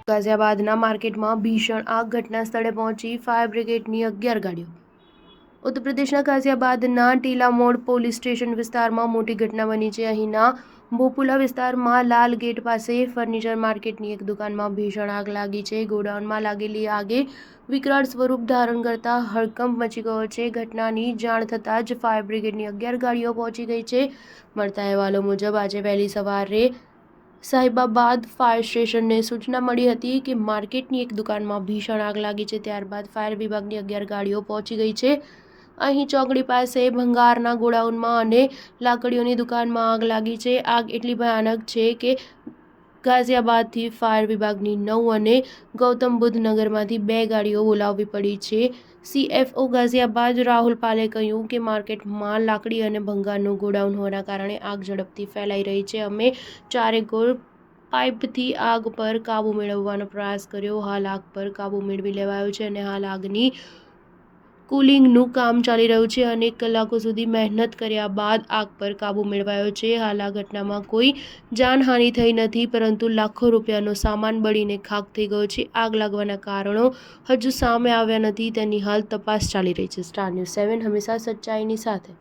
ગાઝિયાબાદના માર્કેટમાં ભીષણ આગ, ઘટના સ્થળે પહોંચી ફાયર બ્રિગેડની 11 ગાડીઓ। ઉત્તર પ્રદેશના ગાઝિયાબાદના ટીલામોડ પોલીસ સ્ટેશન વિસ્તારમાં મોટી ઘટના બની છે। અહીંના ભોપુલા વિસ્તારમાં લાલ ગેટ પાસે ફર્નિચર માર્કેટની એક દુકાનમાં ભીષણ આગ લાગી છે। ગોડાઉનમાં લાગેલી આગે વિકરાળ સ્વરૂપ ધારણ કરતા હડકંપ મચી ગયો છે। ઘટનાની જાણ થતાં જ ફાયર બ્રિગેડની 11 ગાડીઓ પહોંચી ગઈ છે। મળતા અહેવાલો મુજબ આજે વહેલી સવારે સાહિબાબાદ ફાયર સ્ટેશનને સૂચના મળી હતી કે માર્કેટની એક દુકાનમાં ભીષણ આગ લાગી છે। ત્યારબાદ ફાયર વિભાગની 11 ગાડીઓ પહોંચી ગઈ છે। અહીં ચોકડી પાસે ભંગારના ગોડાઉનમાં અને લાકડીઓની દુકાનમાં આગ લાગી છે। આગ એટલી ભયાનક છે કે ગાઝિયાબાદથી ફાયર વિભાગની 9 અને ગૌતમ બુદ્ધ નગરમાંથી 2 ગાડીઓ બોલાવવી પડી છે। CFO ગાઝિયાબાદ રાહુલ પાલે કહ્યું કે માર્કેટમાં લાકડી અને ભંગારનું ગોડાઉન હોવાના કારણે આગ ઝડપથી ફેલાઈ રહી છે। અમે ચારેકોર પાઇપથી આગ પર કાબૂ મેળવવાનો પ્રયાસ કર્યો। હાલ આગ પર કાબૂ મેળવી લેવાયો છે અને હાલ આગની કુલિંગનું કામ ચાલી રહ્યું છે। અનેક કલાકો સુધી મહેનત કર્યા બાદ આગ પર કાબૂ મેળવાયો છે। હાલ આ ઘટનામાં કોઈ જાનહાનિ થઈ નથી, પરંતુ લાખો રૂપિયાનો સામાન બળીને ખાખ થઈ ગયો છે। આગ લાગવાના કારણો હજુ સામે આવ્યા નથી, તેની હાલ તપાસ ચાલી રહી છે। સ્ટાર ન્યૂઝ 7 હંમેશા સચ્ચાઈની સાથે।